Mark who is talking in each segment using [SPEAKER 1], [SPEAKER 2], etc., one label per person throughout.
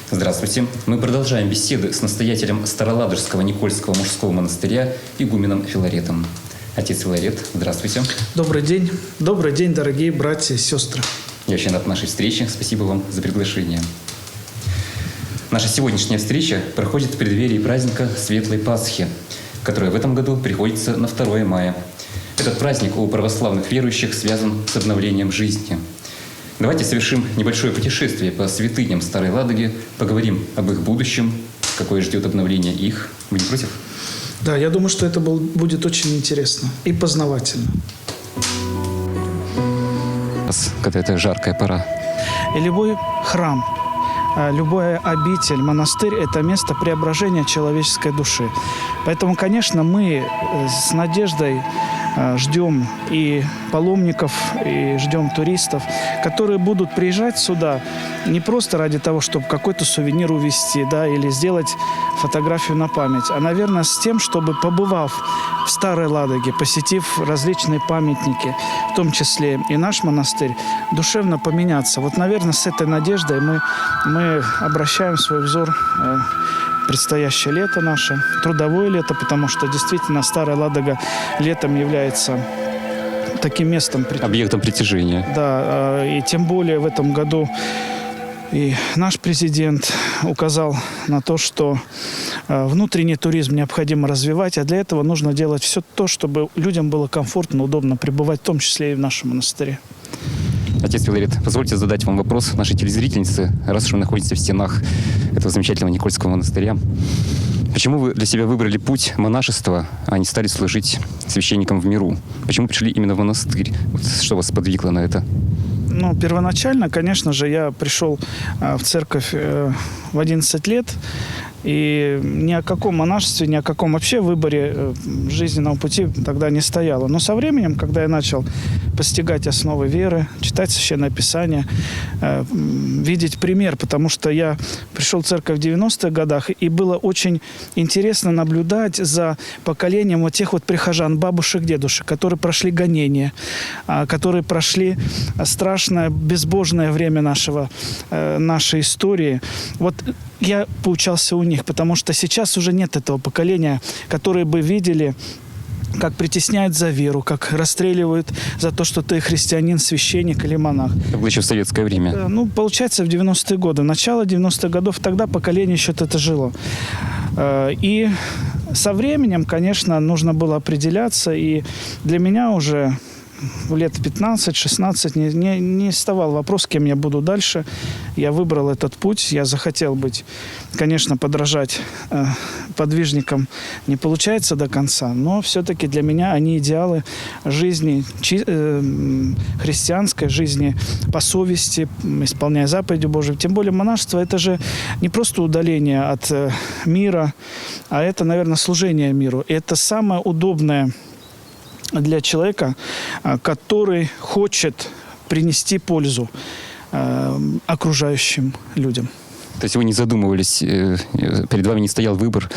[SPEAKER 1] Здравствуйте. Мы продолжаем беседы с настоятелем Староладожского Никольского мужского монастыря игуменом Филаретом. Отец Филарет, здравствуйте.
[SPEAKER 2] Добрый день. Добрый день, дорогие братья и сестры.
[SPEAKER 1] Я очень рад нашей встрече. Спасибо вам за приглашение. Наша сегодняшняя встреча проходит в преддверии праздника Светлой Пасхи, который в этом году приходится на 2 мая. Этот праздник у православных верующих связан с обновлением жизни. Давайте совершим небольшое путешествие по святыням Старой Ладоги, поговорим об их будущем, какое ждет обновление их. Вы не против?
[SPEAKER 2] Да, я думаю, что это будет очень интересно и познавательно.
[SPEAKER 1] Какая-то жаркая пора.
[SPEAKER 2] И любой храм, любая обитель, монастырь – это место преображения человеческой души. Поэтому, конечно, мы с надеждой ждем и паломников, и ждем туристов, которые будут приезжать сюда не просто ради того, чтобы какой-то сувенир увезти, да, или сделать фотографию на память, а, наверное, с тем, чтобы, побывав в Старой Ладоге, посетив различные памятники, в том числе и наш монастырь, душевно поменяться. Вот, наверное, с этой надеждой мы обращаем свой взор в предстоящее лето наше, трудовое лето, потому что действительно Старая Ладога летом является таким местом.
[SPEAKER 1] Объектом притяжения.
[SPEAKER 2] Да, и тем более в этом году и наш президент указал на то, что внутренний туризм необходимо развивать, а для этого нужно делать все то, чтобы людям было комфортно, удобно пребывать, в том числе и в нашем монастыре.
[SPEAKER 1] Отец Филарет, позвольте задать вам вопрос нашей телезрительницы, раз уж вы находитесь в стенах этого замечательного Никольского монастыря. Почему вы для себя выбрали путь монашества, а не стали служить священником в миру? Почему пришли именно в монастырь? Вот что вас подвигло на это?
[SPEAKER 2] Ну, первоначально, конечно же, я пришел в церковь в 11 лет, и ни о каком монашестве, ни о каком вообще выборе жизненного пути тогда не стояло. Но со временем, когда я начал постигать основы веры, читать Священное Писание, видеть пример, потому что я пришел в церковь в 90-х годах, и было очень интересно наблюдать за поколением вот тех вот прихожан, бабушек, дедушек, которые прошли гонения, которые прошли страшное, безбожное время нашей истории. Вот я поучался у них, потому что сейчас уже нет этого поколения, которые бы видели, как притесняют за веру, как расстреливают за то, что ты христианин, священник или монах.
[SPEAKER 1] Это было еще в советское время.
[SPEAKER 2] Ну, получается, в 90-е годы. Начало 90-х годов, тогда поколение еще это жило. И со временем, конечно, нужно было определяться, и для меня уже лет 15-16 не вставал вопрос, кем я буду дальше. Я выбрал этот путь. Я захотел быть, конечно, подражать подвижникам. Не получается до конца, но все-таки для меня они идеалы жизни, христианской жизни по совести, исполняя заповеди Божьи. Тем более монашество – это же не просто удаление от мира, а это, наверное, служение миру. И это самое удобное для человека, который хочет принести пользу окружающим людям.
[SPEAKER 1] То есть вы не задумывались, перед вами не стоял выбор,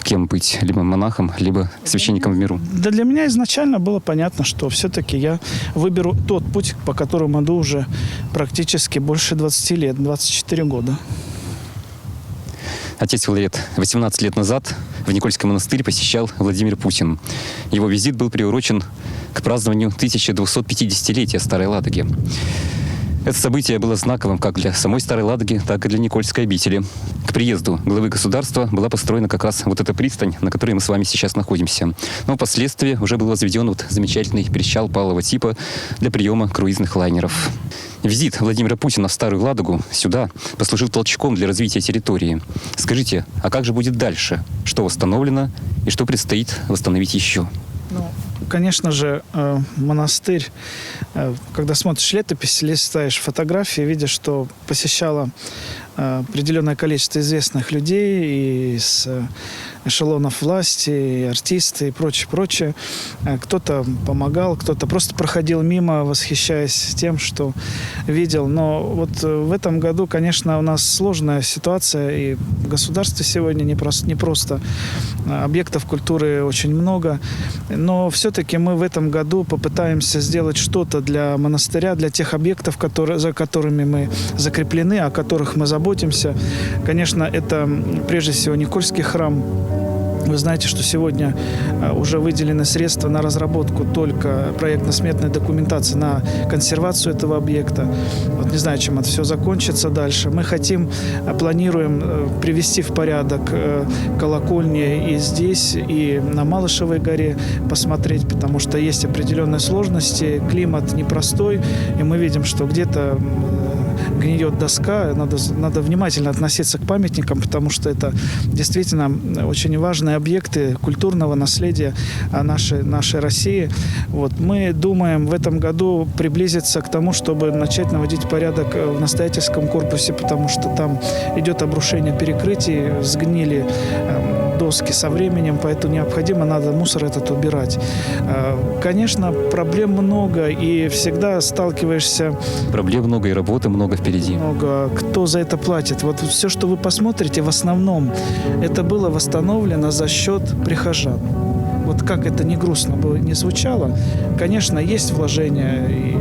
[SPEAKER 1] кем быть, либо монахом, либо священником в миру?
[SPEAKER 2] Да, для меня изначально было понятно, что все-таки я выберу тот путь, по которому иду уже практически больше 20 лет, 24 года.
[SPEAKER 1] Отец Филарет, 18 лет назад в Никольский монастырь посещал Владимир Путин. Его визит был приурочен к празднованию 1250-летия Старой Ладоги. Это событие было знаковым как для самой Старой Ладоги, так и для Никольской обители. К приезду главы государства была построена как раз вот эта пристань, на которой мы с вами сейчас находимся. Но впоследствии уже был возведен вот замечательный причал палого типа для приема круизных лайнеров. Визит Владимира Путина в Старую Ладогу сюда послужил толчком для развития территории. Скажите, а как же будет дальше? Что восстановлено и что предстоит восстановить еще?
[SPEAKER 2] Ну, конечно же, монастырь, когда смотришь летопись, листаешь фотографии, видишь, что посещало определенное количество известных людей из эшелонов власти, и артисты, и прочее. Кто-то помогал, кто-то просто проходил мимо, восхищаясь тем, что видел. Но вот в этом году, конечно, у нас сложная ситуация, и в государстве сегодня не просто. Объектов культуры очень много, но все все-таки мы в этом году попытаемся сделать что-то для монастыря, для тех объектов, за которыми мы закреплены, о которых мы заботимся. Конечно, это прежде всего Никольский храм. Вы знаете, что сегодня уже выделены средства на разработку только проектно-сметной документации на консервацию этого объекта. Вот не знаю, чем это все закончится дальше. Мы планируем привести в порядок колокольни и здесь, и на Малышевой горе посмотреть, потому что есть определенные сложности, климат непростой, и мы видим, что где-то гниет доска, надо внимательно относиться к памятникам, потому что это действительно очень важные объекты культурного наследия нашей России. Вот. Мы думаем в этом году приблизиться к тому, чтобы начать наводить порядок в настоятельском корпусе, потому что там идет обрушение перекрытий, сгнили доски со временем, поэтому надо мусор этот убирать. Конечно, проблем много, и всегда сталкиваешься...
[SPEAKER 1] Проблем много и работы много впереди.
[SPEAKER 2] Много. Кто за это платит? Вот все, что вы посмотрите, в основном это было восстановлено за счет прихожан. Вот как это не грустно бы не звучало, конечно, есть вложения и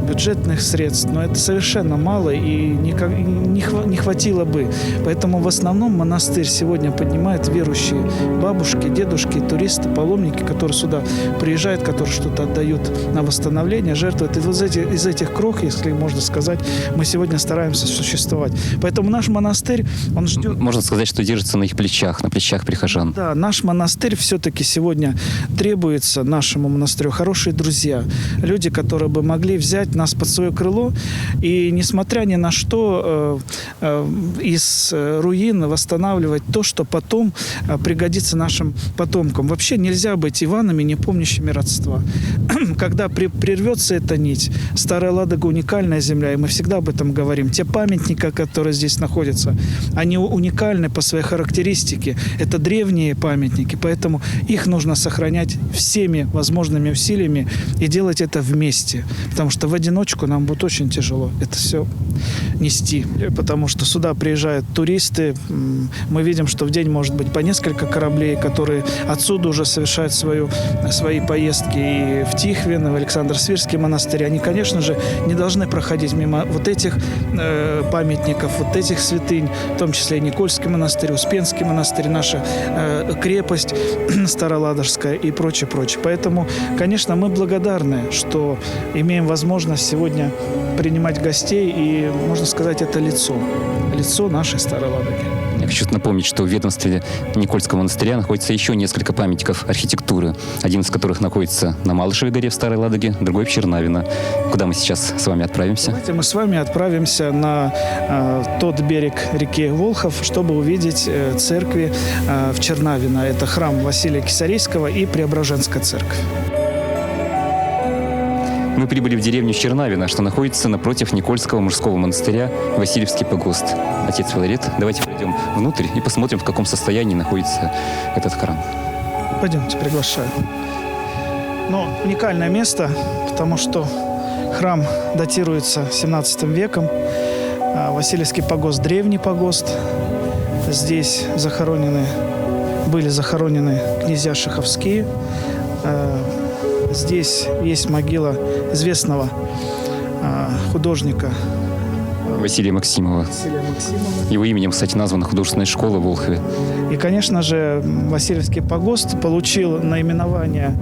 [SPEAKER 2] бюджетных средств, но это совершенно мало и не хватило бы. Поэтому в основном монастырь сегодня поднимает верующие бабушки, дедушки, туристы, паломники, которые сюда приезжают, которые что-то отдают на восстановление, жертвуют. И вот из этих крох, если можно сказать, мы сегодня стараемся существовать. Поэтому наш монастырь, он ждет...
[SPEAKER 1] Можно сказать, что держится на их плечах, на плечах прихожан.
[SPEAKER 2] Да, наш монастырь все-таки сегодня требуется нашему монастырю хорошие друзья, люди, которые бы могли взять нас под свое крыло и, несмотря ни на что, из руин восстанавливать то, что потом пригодится нашим потомкам. Вообще нельзя быть Иванами, не помнящими родства. Когда прервется эта нить, Старая Ладога — уникальная земля, и мы всегда об этом говорим. Те памятники, которые здесь находятся, они уникальны по своей характеристике. Это древние памятники, поэтому их нужно сохранять всеми возможными усилиями и делать это вместе. Потому что в одиночку нам будет очень тяжело это все нести. Потому что сюда приезжают туристы. Мы видим, что в день может быть по несколько кораблей, которые отсюда уже совершают свои поездки и в Тихвин, и в Александр-Свирский монастырь. Они, конечно же, не должны проходить мимо вот этих памятников, вот этих святынь, в том числе и Никольский монастырь, Успенский монастырь, наша крепость Староладожская и прочее, прочее. Поэтому, конечно, мы благодарны, что имеем возможность сегодня принимать гостей, и, можно сказать, это лицо нашей Старой Ладоги.
[SPEAKER 1] Я хочу напомнить, что в ведомстве Никольского монастыря находится еще несколько памятников архитектуры, один из которых находится на Малышевой горе в Старой Ладоге, другой в Чернавино. Куда мы сейчас с вами отправимся?
[SPEAKER 2] Давайте мы с вами отправимся на тот берег реки Волхов, чтобы увидеть церкви в Чернавино. Это храм Василия Кисарийского и Преображенская церковь.
[SPEAKER 1] Мы прибыли в деревню Чернавино, что находится напротив Никольского мужского монастыря Васильевский погост. Отец Филарет, давайте пройдем внутрь и посмотрим, в каком состоянии находится этот храм.
[SPEAKER 2] Пойдемте, приглашаю. Но уникальное место, потому что храм датируется 17 веком. Васильевский погост – древний погост. Здесь были захоронены князья Шаховские. Здесь есть могила известного художника
[SPEAKER 1] Василия Максимова. Его именем, кстати, названа художественная школа в Волхове.
[SPEAKER 2] И, конечно же, Васильевский погост получил наименование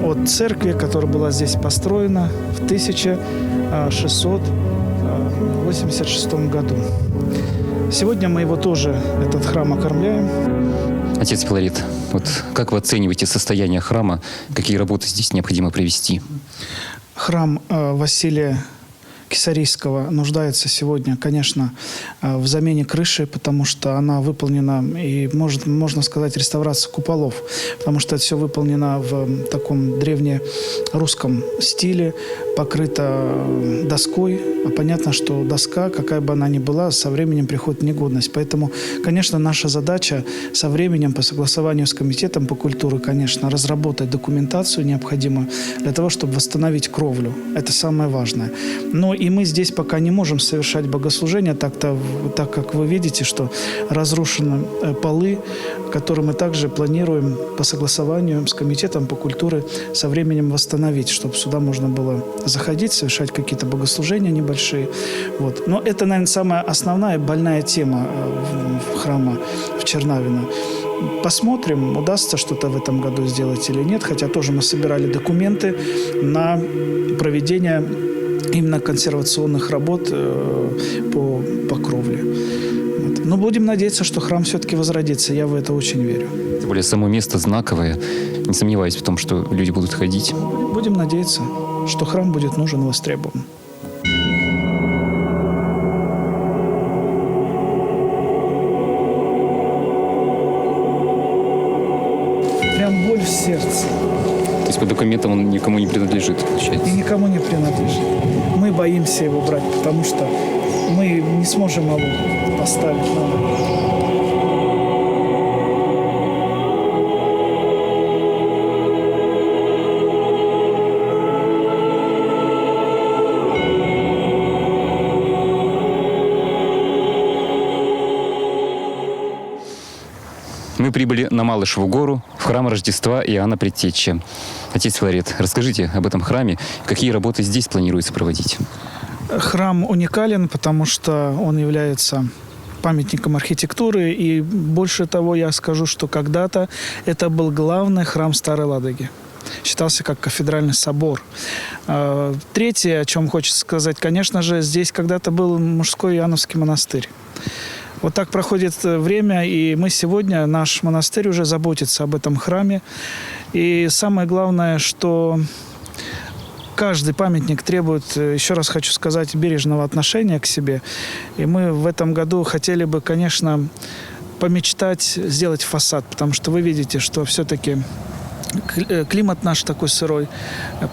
[SPEAKER 2] от церкви, которая была здесь построена в 1686 году. Сегодня мы его тоже, этот храм, окормляем.
[SPEAKER 1] Отец Филарет, вот как вы оцениваете состояние храма? Какие работы здесь необходимо провести?
[SPEAKER 2] Храм Василия Кисарийского нуждается сегодня, конечно, в замене крыши, потому что она выполнена, и можно сказать, реставрация куполов, потому что это все выполнено в таком древнерусском стиле, покрыто доской. А понятно, что доска, какая бы она ни была, со временем приходит в негодность. Поэтому, конечно, наша задача со временем, по согласованию с комитетом по культуре, конечно, разработать документацию необходимую для того, чтобы восстановить кровлю. Это самое важное. Но и мы здесь пока не можем совершать богослужения, так как вы видите, что разрушены полы, которые мы также планируем по согласованию с Комитетом по культуре со временем восстановить, чтобы сюда можно было заходить, совершать какие-то богослужения небольшие. Вот. Но это, наверное, самая основная больная тема храма в Чернавино. Посмотрим, удастся что-то в этом году сделать или нет, хотя тоже мы собирали документы на проведение именно консервационных работ по кровле. Вот. Но будем надеяться, что храм все-таки возродится, я в это очень верю.
[SPEAKER 1] Тем более само место знаковое. Не сомневаюсь в том, что люди будут ходить.
[SPEAKER 2] Будем надеяться, что храм будет нужен и востребован. Прям боль в сердце.
[SPEAKER 1] То есть по документам он никому не принадлежит, получается?
[SPEAKER 2] И никому не принадлежит. Мы боимся его брать, потому что мы не сможем его поставить на ноги.
[SPEAKER 1] Мы прибыли на Малышеву гору, в храм Рождества Иоанна Предтечи. Отец Филарет, расскажите об этом храме, какие работы здесь планируется проводить?
[SPEAKER 2] Храм уникален, потому что он является памятником архитектуры. И больше того, я скажу, что когда-то это был главный храм Старой Ладоги. Считался как кафедральный собор. Третье, о чем хочется сказать, конечно же, здесь когда-то был мужской Иоанновский монастырь. Вот так проходит время, и мы сегодня, наш монастырь уже заботится об этом храме. И самое главное, что каждый памятник требует, еще раз хочу сказать, бережного отношения к себе. И мы в этом году хотели бы, конечно, помечтать сделать фасад, потому что вы видите, что все-таки климат наш такой сырой,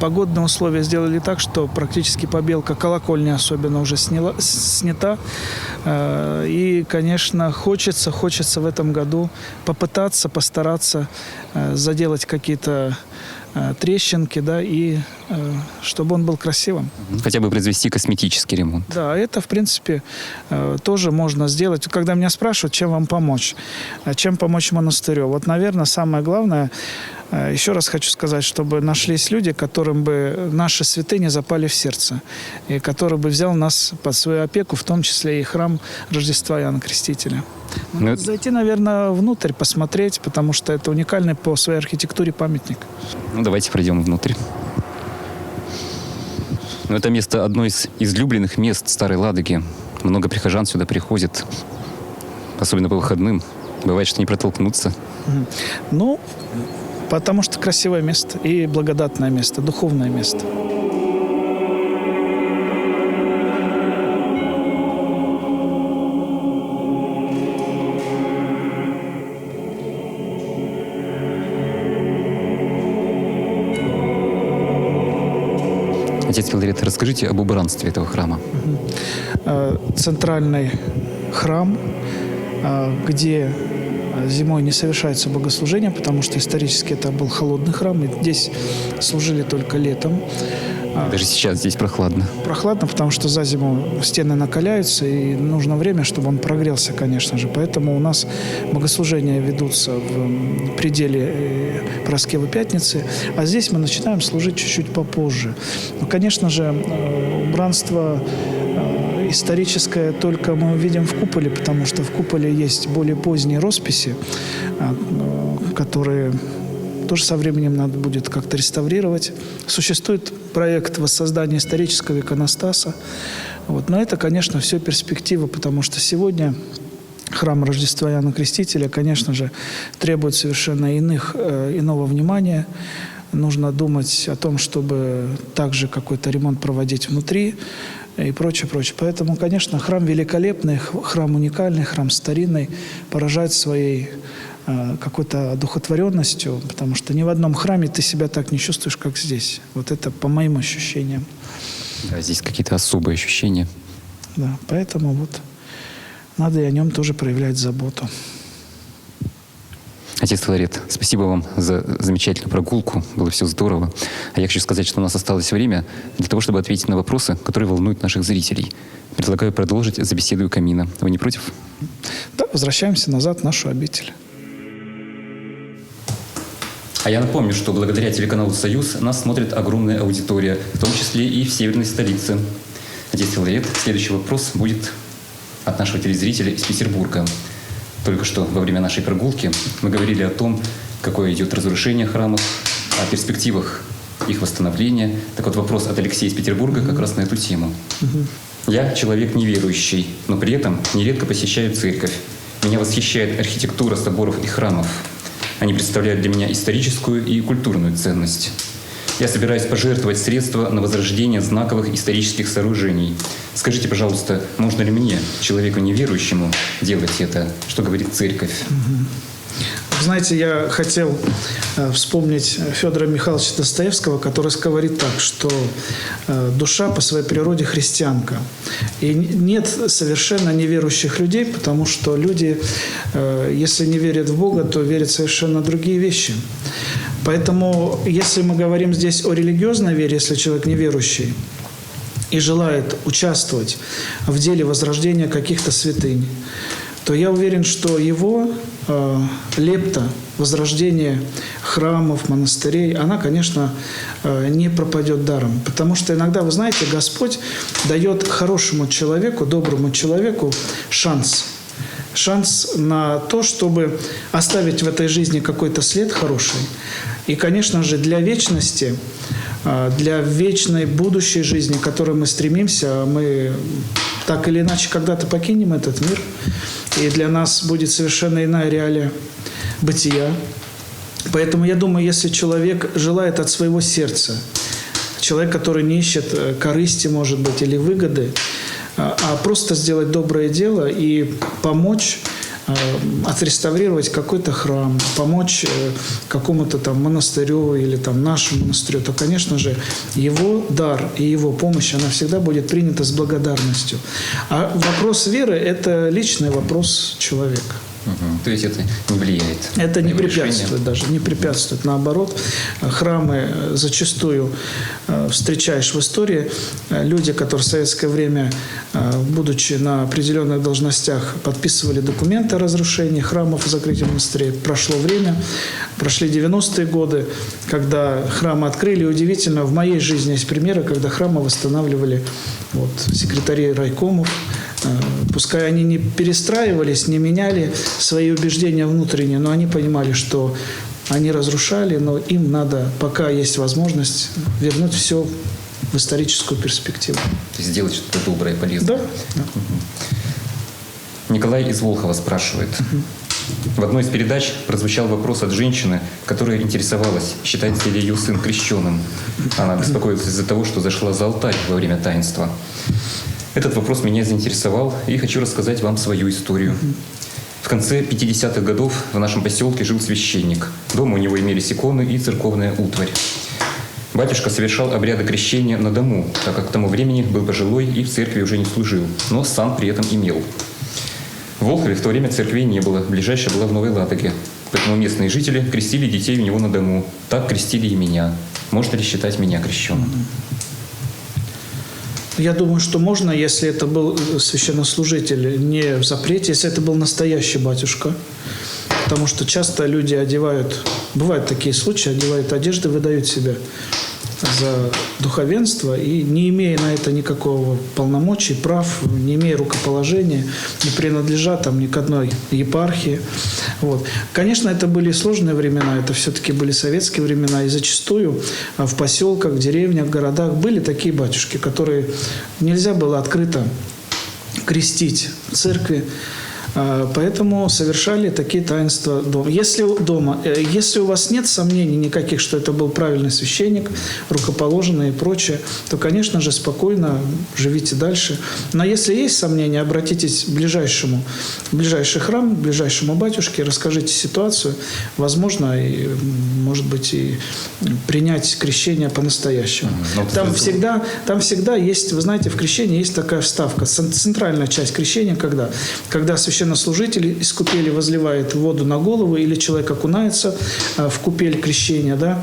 [SPEAKER 2] погодные условия сделали так, что практически побелка колокольни особенно уже снята. И, конечно, хочется в этом году попытаться, постараться заделать какие-то трещинки, да, и чтобы он был красивым.
[SPEAKER 1] Хотя бы произвести косметический ремонт.
[SPEAKER 2] Да, это, в принципе, тоже можно сделать. Когда меня спрашивают, чем вам помочь, чем помочь монастырю, вот, наверное, самое главное, еще раз хочу сказать, чтобы нашлись люди, которым бы наши святыни запали в сердце, и который бы взял нас под свою опеку, в том числе и храм Рождества Иоанна Крестителя. Зайти, наверное, внутрь, посмотреть, потому что это уникальный по своей архитектуре памятник.
[SPEAKER 1] Ну, давайте пройдем внутрь. Но это место одно из излюбленных мест Старой Ладоги. Много прихожан сюда приходит, особенно по выходным. Бывает, что не протолкнуться.
[SPEAKER 2] Ну, потому что красивое место и благодатное место, духовное место.
[SPEAKER 1] Отец Филарет, расскажите об убранстве этого храма.
[SPEAKER 2] Центральный храм, где зимой не совершается богослужение, потому что исторически это был холодный храм, и здесь служили только летом.
[SPEAKER 1] Даже сейчас здесь прохладно.
[SPEAKER 2] Прохладно, потому что за зиму стены накаляются, и нужно время, чтобы он прогрелся, конечно же. Поэтому у нас богослужения ведутся в пределе Параскевы Пятницы, а здесь мы начинаем служить чуть-чуть попозже. Но, конечно же, убранство историческое только мы увидим в куполе, потому что в куполе есть более поздние росписи, которые тоже со временем надо будет как-то реставрировать. Существует проект воссоздания исторического иконостаса. Вот. Но это, конечно, все перспектива, потому что сегодня храм Рождества Иоанна Крестителя, конечно же, требует совершенно иного внимания. Нужно думать о том, чтобы также какой-то ремонт проводить внутри и прочее, прочее. Поэтому, конечно, храм великолепный, храм уникальный, храм старинный, поражает своей какой-то одухотворенностью, потому что ни в одном храме ты себя так не чувствуешь, как здесь. Вот это по моим ощущениям.
[SPEAKER 1] Да, здесь какие-то особые ощущения.
[SPEAKER 2] Да, поэтому вот надо и о нем тоже проявлять заботу.
[SPEAKER 1] Отец Филарет, спасибо вам за замечательную прогулку. Было все здорово. А я хочу сказать, что у нас осталось время для того, чтобы ответить на вопросы, которые волнуют наших зрителей. Предлагаю продолжить за беседой у камина. Вы не против?
[SPEAKER 2] Да, возвращаемся назад в нашу обитель.
[SPEAKER 1] А я напомню, что благодаря телеканалу «Союз» нас смотрит огромная аудитория, в том числе и в северной столице. Отец Филарет, следующий вопрос будет от нашего телезрителя из Петербурга. Только что во время нашей прогулки мы говорили о том, какое идет разрушение храмов, о перспективах их восстановления. Так вот, вопрос от Алексея из Петербурга как раз на эту тему. Я человек неверующий, но при этом нередко посещаю церковь. Меня восхищает архитектура соборов и храмов. Они представляют для меня историческую и культурную ценность. Я собираюсь пожертвовать средства на возрождение знаковых исторических сооружений. Скажите, пожалуйста, можно ли мне, человеку неверующему, делать это? Что говорит церковь?
[SPEAKER 2] Знаете, я хотел вспомнить Федора Михайловича Достоевского, который говорит так, что душа по своей природе христианка. И нет совершенно неверующих людей, потому что люди, если не верят в Бога, то верят в совершенно другие вещи. Поэтому, если мы говорим здесь о религиозной вере, если человек неверующий и желает участвовать в деле возрождения каких-то святынь, то я уверен, что его лепта возрождения храмов, монастырей, она, конечно, не пропадет даром. Потому что иногда, вы знаете, Господь дает хорошему человеку, доброму человеку шанс. Шанс на то, чтобы оставить в этой жизни какой-то след хороший. И, конечно же, для вечности, для вечной будущей жизни, к которой мы стремимся, мы так или иначе когда-то покинем этот мир, и для нас будет совершенно иная реалия бытия. Поэтому я думаю, если человек желает от своего сердца, человек, который не ищет корысти, может быть, или выгоды, а просто сделать доброе дело и помочь отреставрировать какой-то храм, помочь какому-то там монастырю или там нашему монастырю, то, конечно же, его дар и его помощь, она всегда будет принята с благодарностью. А вопрос веры – это личный вопрос человека.
[SPEAKER 1] То есть это не влияет?
[SPEAKER 2] Это не препятствует даже, не препятствует. Наоборот, храмы зачастую встречаешь в истории. Люди, которые в советское время, будучи на определенных должностях, подписывали документы о разрушении храмов и закрытии монастырей. Прошло время, прошли 90-е годы, когда храмы открыли. Удивительно, в моей жизни есть примеры, когда храмы восстанавливали секретари райкомов. Пускай они не перестраивались, не меняли свои убеждения внутренние, но они понимали, что они разрушали, но им надо, пока есть возможность, вернуть все в историческую перспективу.
[SPEAKER 1] То есть сделать что-то доброе, полезное.
[SPEAKER 2] Да.
[SPEAKER 1] Николай из Волхова спрашивает. В одной из передач прозвучал вопрос от женщины, которая интересовалась, считается ли ее сын крещеным. Она беспокоилась из-за того, что зашла за алтарь во время таинства. Этот вопрос меня заинтересовал, и хочу рассказать вам свою историю. В конце 50-х годов в нашем поселке жил священник. Дома у него имелись иконы и церковная утварь. Батюшка совершал обряды крещения на дому, так как к тому времени был пожилой и в церкви уже не служил, но сан при этом имел. В Волхове в то время церквей не было, ближайшая была в Новой Ладоге. Поэтому местные жители крестили детей у него на дому. Так крестили и меня. Можно ли считать меня крещенным?
[SPEAKER 2] Я думаю, что можно, если это был священнослужитель не в запрете, если это был настоящий батюшка. Потому что часто люди одевают, бывают такие случаи, одевают одежды, выдают себя за духовенство и, не имея на это никакого полномочий, прав, не имея рукоположения, не принадлежа там ни к одной епархии. Конечно, это были сложные времена, это все-таки были советские времена, и зачастую в поселках, в деревнях, в городах были такие батюшки, которые нельзя было открыто крестить в церкви. Поэтому совершали такие таинства дома. Если у вас нет сомнений никаких, что это был правильный священник, рукоположенный и прочее, то, конечно же, спокойно живите дальше. Но если есть сомнения, обратитесь к ближайший храм, к ближайшему батюшке, расскажите ситуацию. Возможно, может быть, и принять крещение по-настоящему. Там всегда есть, вы знаете, в крещении есть такая вставка. Центральная часть крещения, когда священнослужитель священнослужитель из купели возливает воду на голову, или человек окунается в купель крещения, да,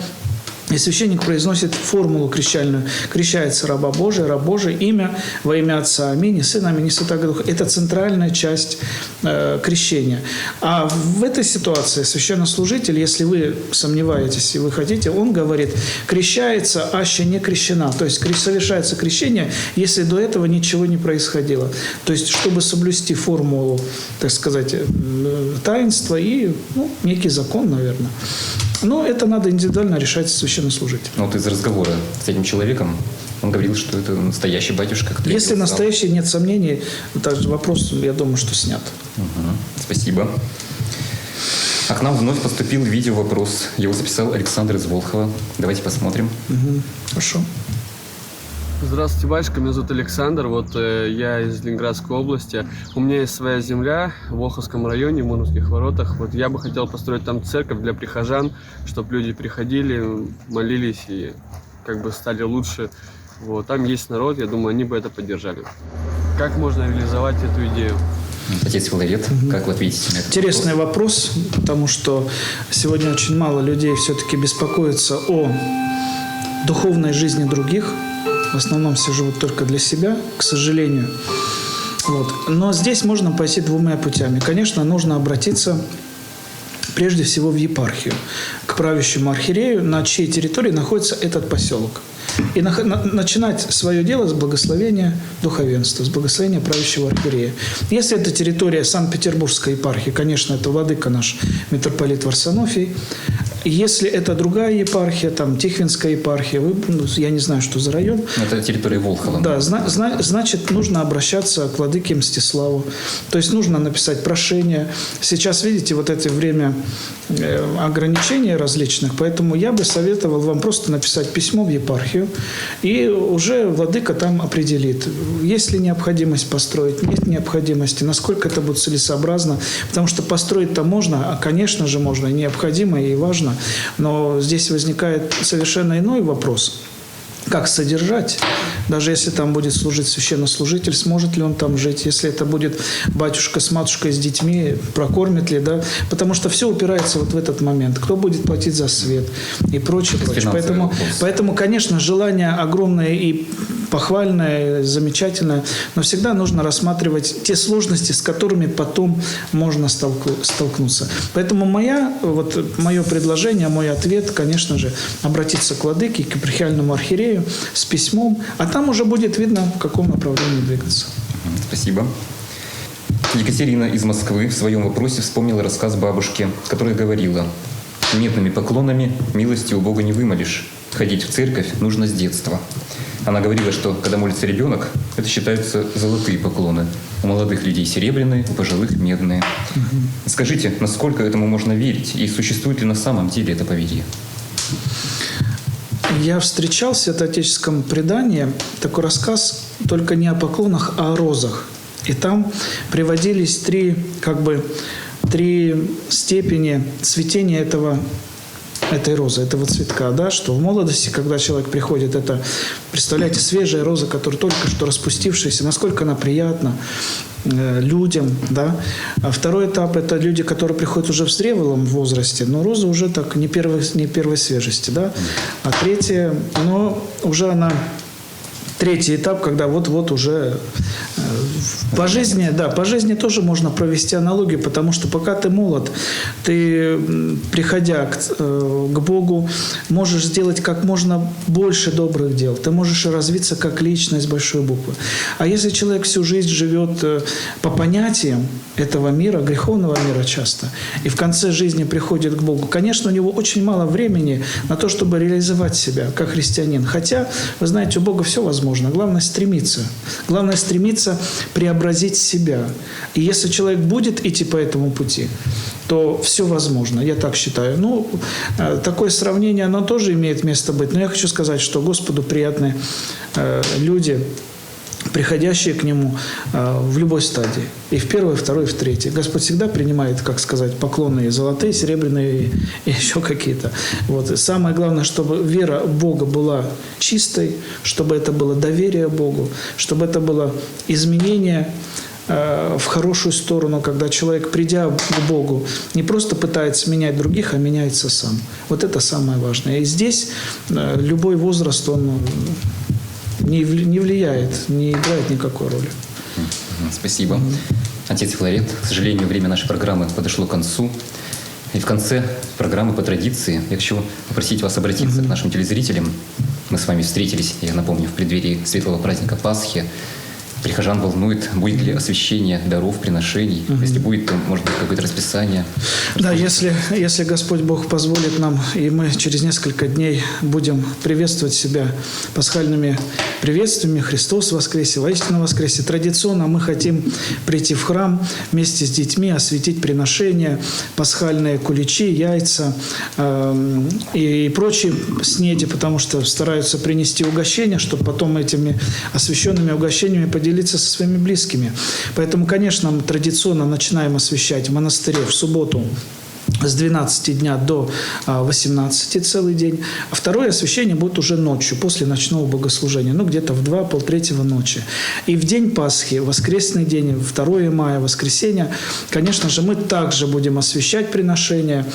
[SPEAKER 2] и священник произносит формулу крещальную. Крещается раба Божия, раб Божий, имя во имя Отца, аминь, и Сына, аминь, и Святаго Духа. Это центральная часть крещения. А в этой ситуации священнослужитель, если вы сомневаетесь и вы хотите, он говорит, крещается, аще не крещена. То есть совершается крещение, если до этого ничего не происходило. То есть, чтобы соблюсти формулу, так сказать, таинства и некий закон, наверное. Но это надо индивидуально решать священнослужитель.
[SPEAKER 1] Вот из разговора с этим человеком он говорил, что это настоящий батюшка.
[SPEAKER 2] Если настоящий, нет сомнений, этот вопрос, я думаю, что снят.
[SPEAKER 1] Спасибо. А к нам вновь поступил видеовопрос. Его записал Александр из Волхова. Давайте посмотрим.
[SPEAKER 2] Хорошо.
[SPEAKER 3] Здравствуйте, батюшка. Меня зовут Александр. Я из Ленинградской области. У меня есть своя земля в Волховском районе, в Муромских воротах. Я бы хотел построить там церковь для прихожан, чтобы люди приходили, молились и стали лучше. Там есть народ, я думаю, они бы это поддержали. Как можно реализовать эту идею?
[SPEAKER 1] Отец Филарет, как вы ответите на этот
[SPEAKER 2] Интересный вопрос, потому что сегодня очень мало людей все-таки беспокоятся о духовной жизни других. В основном все живут только для себя, к сожалению. Но здесь можно пойти двумя путями. Конечно, нужно обратиться прежде всего в епархию, к правящему архиерею, на чьей территории находится этот поселок. И начинать свое дело с благословения духовенства, с благословения правящего архиерея. Если это территория Санкт-Петербургской епархии, конечно, это владыка наш митрополит Варсонофий. Если это другая епархия, там Тихвинская епархия, я не знаю, что за район.
[SPEAKER 1] Это территория Волхова.
[SPEAKER 2] Да, значит, нужно обращаться к владыке Мстиславу. То есть нужно написать прошение. Сейчас, видите, это время ограничений различных, поэтому я бы советовал вам просто написать письмо в епархию, и уже владыка там определит, есть ли необходимость построить, нет необходимости, насколько это будет целесообразно, потому что построить-то можно, а, конечно же, можно, и необходимо, и важно, но здесь возникает совершенно иной вопрос. Как содержать? Даже если там будет служить священнослужитель, сможет ли он там жить? Если это будет батюшка с матушкой, с детьми, прокормит ли, да? Потому что все упирается в этот момент. Кто будет платить за свет и прочее. Поэтому, конечно, желание огромное и похвальное, замечательное, но всегда нужно рассматривать те сложности, с которыми потом можно столкнуться. Поэтому мое предложение, мой ответ, конечно же, обратиться к владыке, к епархиальному архиерею с письмом, а там уже будет видно, в каком направлении двигаться.
[SPEAKER 1] Спасибо. Екатерина из Москвы в своем вопросе вспомнила рассказ бабушки, которая говорила: «Медными поклонами милости у Бога не вымолишь. Ходить в церковь нужно с детства». Она говорила, что когда молится ребенок, это считаются золотые поклоны. У молодых людей серебряные, у пожилых медные. Скажите, насколько этому можно верить? И существует ли на самом деле это поверье?
[SPEAKER 2] Я встречал в святоотеческом предании такой рассказ, только не о поклонах, а о розах. И там приводились три степени цветения этой розы, этого цветка, да, что в молодости, когда человек приходит, это, представляете, свежая роза, которая только что распустившаяся, насколько она приятна людям, да. А второй этап – это люди, которые приходят уже в зрелом возрасте, но роза уже так не первой свежести, да. А третья, но уже она... Третий этап, когда вот уже по жизни тоже можно провести аналогию, потому что пока ты молод, ты, приходя к Богу, можешь сделать как можно больше добрых дел. Ты можешь развиться как личность с большой буквы. А если человек всю жизнь живет по понятиям этого мира, греховного мира часто, и в конце жизни приходит к Богу, конечно, у него очень мало времени на то, чтобы реализовать себя как христианин. Хотя, вы знаете, у Бога все возможно. Главное стремиться. Главное стремиться преобразить себя. И если человек будет идти по этому пути, то все возможно. Я так считаю. Такое сравнение, оно тоже имеет место быть. Но я хочу сказать, что Господу приятны люди, приходящие к Нему в любой стадии. И в первой, второй, в третьей. Господь всегда принимает, поклоны золотые, серебряные и еще какие-то. И самое главное, чтобы вера в Бога была чистой, чтобы это было доверие Богу, чтобы это было изменение в хорошую сторону, когда человек, придя к Богу, не просто пытается менять других, а меняется сам. Вот это самое важное. И здесь любой возраст, он не влияет, не играет никакой роли.
[SPEAKER 1] Спасибо. Отец Филарет, к сожалению, время нашей программы подошло к концу. И в конце программы по традиции я хочу попросить вас обратиться к нашим телезрителям. Мы с вами встретились, я напомню, в преддверии светлого праздника Пасхи. Прихожан волнует, будет ли освящение даров, приношений. Если будет, то, может быть, какое-то расписание.
[SPEAKER 2] Да, если Господь Бог позволит нам, и мы через несколько дней будем приветствовать себя пасхальными приветствиями, Христос воскресе, воистину воскресе. Традиционно мы хотим прийти в храм вместе с детьми, осветить приношения, пасхальные куличи, яйца и прочие снеди, потому что стараются принести угощения, чтобы потом этими освященными угощениями поделиться со своими близкими. Поэтому, конечно, мы традиционно начинаем освящать в монастыре в субботу с 12 дня до 18 целый день. А второе освящение будет уже ночью, после ночного богослужения, где-то в 2-полтретьего ночи. И в день Пасхи, воскресный день, 2 мая, воскресенье, конечно же, мы также будем освящать приношения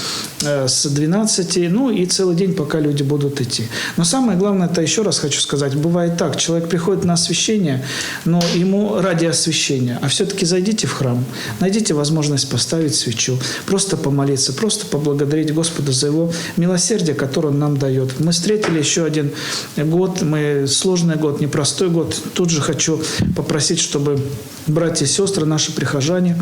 [SPEAKER 2] с 12, и целый день, пока люди будут идти. Но самое главное, это еще раз хочу сказать, бывает так, человек приходит на освящение, но ему ради освящения, а все-таки зайдите в храм, найдите возможность поставить свечу, просто помолиться, просто поблагодарить Господа за Его милосердие, которое Он нам дает. Мы встретили еще один год, сложный год, непростой год. Тут же хочу попросить, чтобы братья и сестры, наши прихожане,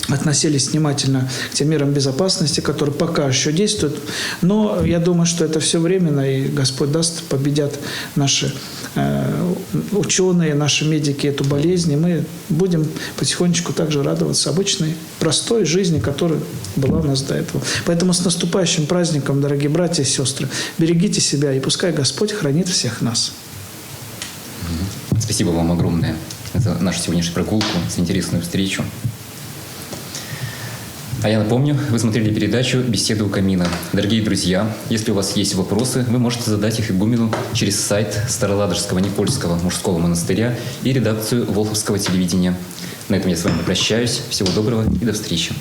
[SPEAKER 2] относились внимательно к тем мерам безопасности, которые пока еще действуют. Но я думаю, что это все временно, и Господь даст, победят наши ученые, наши медики эту болезнь, и мы будем потихонечку также радоваться обычной, простой жизни, которая была у нас до этого. Поэтому с наступающим праздником, дорогие братья и сестры, берегите себя, и пускай Господь хранит всех нас.
[SPEAKER 1] Спасибо вам огромное за нашу сегодняшнюю прогулку, за интересную встречу. А я напомню, вы смотрели передачу «Беседы у камина». Дорогие друзья, если у вас есть вопросы, вы можете задать их игумену через сайт Староладожского Никольского мужского монастыря и редакцию Волховского телевидения. На этом я с вами прощаюсь. Всего доброго и до встречи.